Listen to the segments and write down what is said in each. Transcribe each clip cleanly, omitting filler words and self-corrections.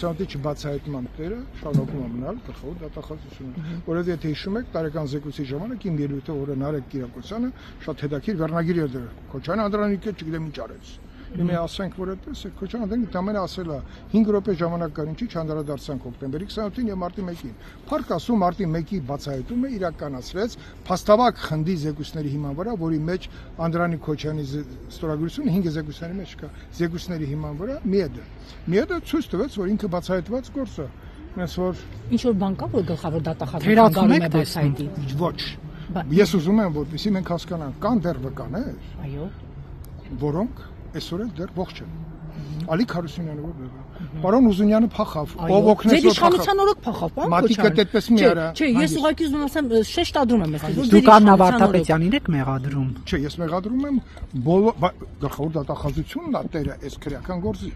Գերակցությունի չբացահայտման տերը շարունակում է մնալ գլխավոր դատախազությունը, որովհետև եթե հիշում եք տարեկան զեկույցի ժամանակ իմ ելույթը օրը Նարեկ Կիրակոսյանը շատ հետաքրքիր վերնագիր էր դրել Քոչարյանը Անդրանիկը չգիտեմ ինչ արեց Իմե ասենք որ այդպես է Քոչարյանը ամենը ասել է 5 րոպե ժամանակ կար ինչի չանդրադարձանք հոկտեմբերի 27-ին եւ մարտի 1-ին Փառք Աստծո մարտի 1-ի բացահայտումը իրականացրեց փաստավակ խնդի զեկույցների հիման վրա որի մեջ Անդրանիկ Քոչարյանի ստորագրությունը 5 զեկույցների մեջ կա զեկույցների հիման վրա միեդը ցույց տվեց որ ինքը բացահայտված գործ է Մենք որ ինչ որ բան կա որ գլխավոր դատախազը գարում է բացահայտի ոչ ես ուզում եմ որպեսզի մենք հասկանանք կան դեռ վկաներ այո որոնք այսօր էլ դեռ ողջ են Ալիկ Հարությունյանը որ Պարոն Ուզունյանը փախավ ով օգնեց որ իշխանության օրոք փախավ բան մատիկը այդպես մի արա Չէ ես ուղղակի ուզում եմ ասեմ շեշտադրում եմ ես Դուք Աննա Վարդապետյանին եք մեղադրում Չէ ես մեղադրում եմ բոլոր գլխավոր դատախազությունն է տերը այս քրեական գործի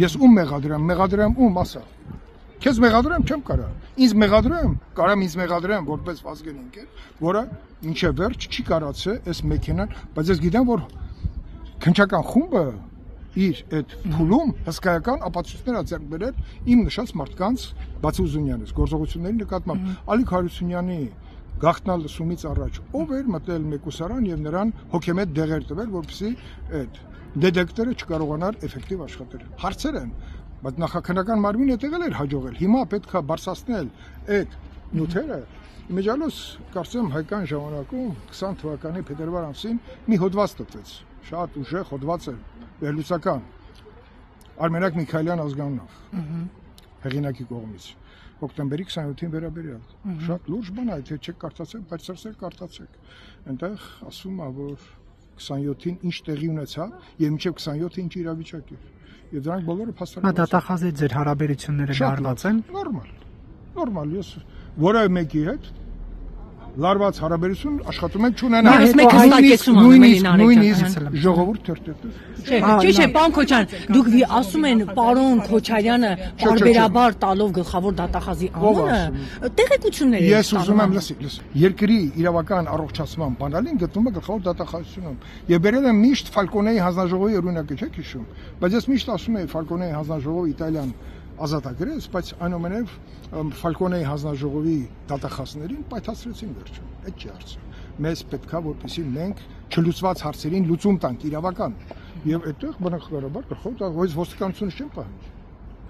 Ես ում մեղադրեմ ում ասա Քեզ մեղադրեմ չեմ կարա ինձ մեղադրեմ կարամ ինձ մեղադրեմ որպես Վազգեն ընկեր որը ինչե վերջ չի կարացե այս մեքենան բայց ես գիտեմ որ քնչական խումբը իր այդ փուլում հսկայական ապացույցներ ա ձեռք բերել իմ նշած մարդկանց բացի Ուզունյանից գործողությունների նկատմամբ Ալիկ Հարությունյանի գաղտնալ լսումից առաջ ով էր մտել մեկուսարան եւ նրան հոգեմետ դեղեր տվել որպեսզի այդ դետեկտորը չկարողանար էֆեկտիվ աշխատել հարցեր են բայց նախաքննական մարմինը տեղել էր հաջողել հիմա պետքա բարձրացնել այդ նյութերը Իմեջալոս կարծեմ հայկական ժամանակում 20 թվականի փետրվար ամսին մի հոդված տվեց շատ ուժեղ հոդված է վերլուծական Արմենակ Միքայելյան ազգանունով հեղինակի կողմից հոկտեմբերի 27-ին վերաբերյալ շատ լուրջ բան է եթե չեք կարդացել բայց ծրսեր կարդացեք այնտեղ ասում է որ 27-ին ինչ տեղի ունեցավ եւ մինչեւ 27-ը ինչ իրավիճակ էր եւ դրանք բոլորը փաստարկված Դատախազի ձեր հարաբերությունները լարված են նորմալ ես որևէ մեկի հետ լարված հարաբերություն աշխատում ենք չունենալ նույնիսկ ժողովուրդ թերթել Չէ, պարոն Քոչարյան, դուք ասում են պարոն Քոչարյանը բարբերաբար տալով գլխավոր դատախազի անունը տեղեկություններ է Ես ուզում եմ լսի երկրի իրավական առողջացման բանալին գտնում է գլխավոր դատախազությունում եւ բերել եմ միշտ Ֆալկոնեի հանձնաժողովի օրինակը չեք հիշում բայց ես միշտ ասում եմ Ֆալկոնեի հանձնաժողովը Իտալիան ազատագրեց, բայց այնուամենայնիվ Ֆալկոնեի հանձնաժողովի դատախազներին պայթացրեցին վերջում։ Այդ չի հարցը։ Մեզ պետքա որպեսզի մենք չլուծված հարցերին լուծում տանք իրավական։ Եվ այդտեղ բնականաբար գլխավոր ոստիկանությունը չեն պահանջի։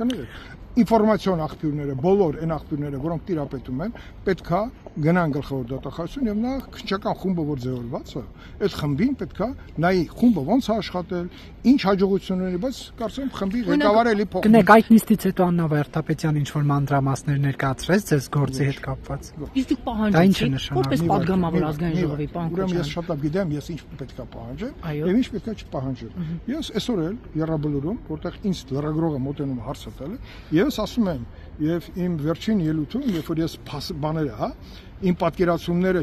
Կներեք, ինֆորմացիոն աղբյուրները, բոլոր այն աղբյուրները, որոնք տիրապետում են, պետքա գնան գլխավոր դատախազություն եւ նա քնչական խումբը որ ձևավորված է, այդ խմբին պետքա նայի խումբը ոնց է աշխատել, ինչ հաջողություն ունի, բայց կարծեմ խմբի ղեկավարը էլի փոխ։ Գնեք այդ նիստից հետո Աննա Վարդապետյան ինչ որ մանրամասներ ներկայացրեց ձեզ գործի հետ կապված։ Իսկ դուք պահանջեցիք որպես падգամավոր ազգային ժողովի պարոն Ուրեմն ես շատ լավ գիտեմ, ես ինչ պետքա պահանջեմ եւ ինչ պետքա չպահանջեմ։ Ես այսօր էլ Եռաբլուրում, որտեղ ինձ լրագրողը մոտենում հարցը տալը, ես ասում եմ եւ իմ վերջին ելույթում, երբ որ ես բաները, հա, իմ պատկերացումները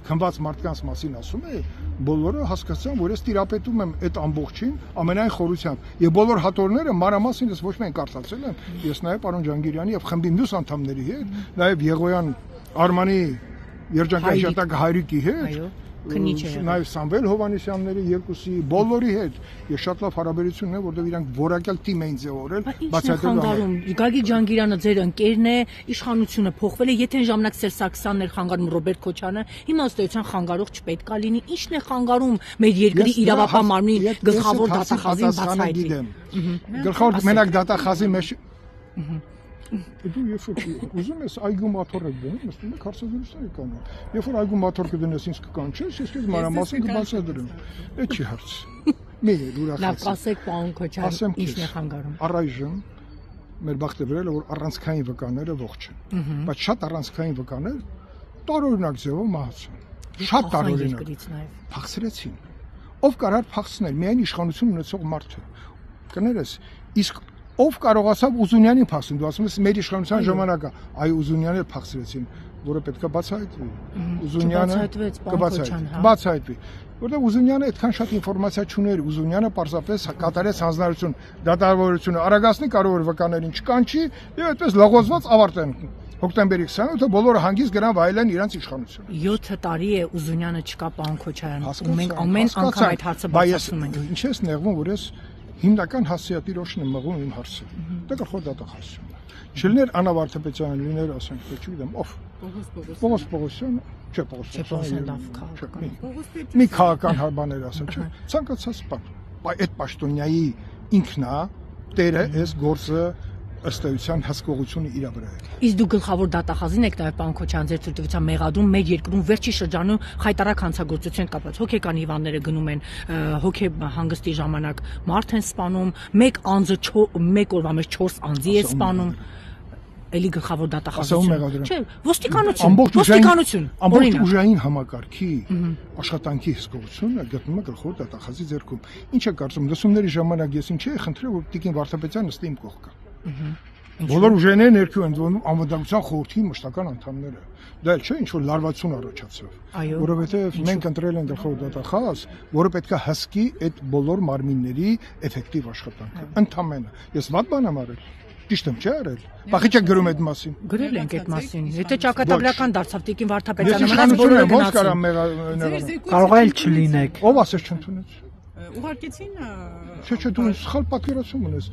քնված մարդկանց մասին ասում եմ, բոլորը հասկացան, որ ես տիրապետում եմ այդ ամբողջին ամենայն խորությամբ։ Եվ բոլոր հատորները մանրամասն ես ոչ միայն կարդացել եմ, ես նաեւ պարոն Ջանգիրյանի եւ խմբի մյուս անդամների հետ, նաեւ Եղոյան Արմանի երջանկայատակ Հայրիկի հետ Նաև Սամվել Հովանեսյանների երկուսի բոլորի հետ ես շատ լավ հարաբերություն ունեմ, որտեղ իրանք որակյալ թիմ էին ձևավորել, բացատրում։ Գագիկ Ջանգիրյանը ձեր ընկերն է, իշխանությունը փոխվել է, եթե ժամանակ Սերժ Սարգսյանն էր խանգարում Ռոբերտ Քոչարյանը, հիմա ըստ էության խանգարող չպետք է լինի։ Ինչն է խանգարում մեր երկրի իրավապահ մարմնի գլխավոր դատախազին բացահայտել։ Գլխավոր մենակ դատախազի մեջ Դու երբ ուզում ես այգու մաթոռ եք դնում, նստում եք հարցազրույցներ կանում։ Երբ որ այգու մաթոռ կդնես ինձ կկանչես, ես քեզ մանրամասն կբացատրեմ։ Այդ չի հարց։ Մի ուրախացի։ Լավ, ասեք պարոն Քոչարյան, ինչն է խանգարում։ Առայժմ մեր բախտը վերել է որ առանցքային վկաները ողջ են։ Բայց շատ առանցքային վկաներ տարօրինակ ձևով մահացան։ Շատ տարօրինակ։ Փախցրեցին։ Ով կարար փախցնել, միայն իշխանություն ունեցող մարդը։ Կներես, իսկ ով կարողացավ Ուզունյանին փախցնել, դու ասում ես մեր իշխանության ժամանակը, այ Ուզունյանը փախցրեցին, որը պետքա բացահայտվի։ Ուզունյանը բացահայտվի, որտեղ Ուզունյանը այդքան շատ ինֆորմացիա չուներ, Ուզունյանը պարզապես կատարեց հանձնարարություն, դատավորությունը, արագացնի կարող էր վկաներին չկանչի եւ այդպես լողոզված ավարտեն։ Հոկտեմբերի 27-ը բոլորը հանգիստ գնան վայելեն իրենց իշխանությունը։ 7 տարի է Ուզունյանը չկա պարոն Քոչարյան, ու մենք ամեն անգամ այդ հարցը բացատրում ենք։ Ինչ ես նեղվում, որ ես հիմնական հասցեատիրոշն է մղում իմ հարցը։ Դա գլխավոր դատախազությունը։ Չլիներ Աննա Վարդապետյանը, լիներ, ասենք, չգիտեմ, ով։ Պողոս Պողոսյանը, չէ, մի քաղաքական հարբաներ ասել, չէ, ցանկացած բան։ Այդ պաշտոնյայի ինքն է տերը այս գործը ըստ էության հսկողությունը իր վրա է։ Իսկ դու գլխավոր դատախազին եք նաև պարոն Քոչարյան ձեր ցույցության մեղադրում մեր երկրում վերջի շրջանում խայտարակ հանցագործություն կապված հոգեկան հիվանդները գնում են հոգե հանգստի ժամանակ մարդ են սպանում, մեկ անձը մեկ օրվա մեջ 4 անձի է սպանում։ Էլի գլխավոր դատախազություն։ Չէ, ոստիկանություն։ Ամբողջ ուժային համակարգի աշխատանքի հսկողությունը գտնվում է գլխավոր դատախազի ձեռքում։ Ինչ է կարծում, լսումների ժամանակ ես ինչ էի խնդրել, որ Տիկին Վարդապետյանը նստի իմ կողքը։ Բոլոր ուժերները ներքու են դնում անվտանգության խորհրդի մշտական անդամները։ Դա էլ չէ ինչ որ լարվածություն առաջացավ, որովհետև մենք ընտրել ենք գլխավոր դատախազ, որը պետք է հսկի այդ բոլոր մարմինների էֆեկտիվ աշխատանքը։ Ընդամենը։ Ես վատ բան եմ արել։ Ճիշտ եմ, չէ՞ արել։ Բախի չեք գրում այդ մասին։ Գրել ենք այդ մասին։ Եթե ճակատագրական դարձավ Տիկին Վարդապետյանը, մնաց բոլորը գնացին։ Կարող է չլինեք։ Ով ասես չընդունեց։ Ուղարկեցին Չէ, դու սխալ պատկերացում ունես։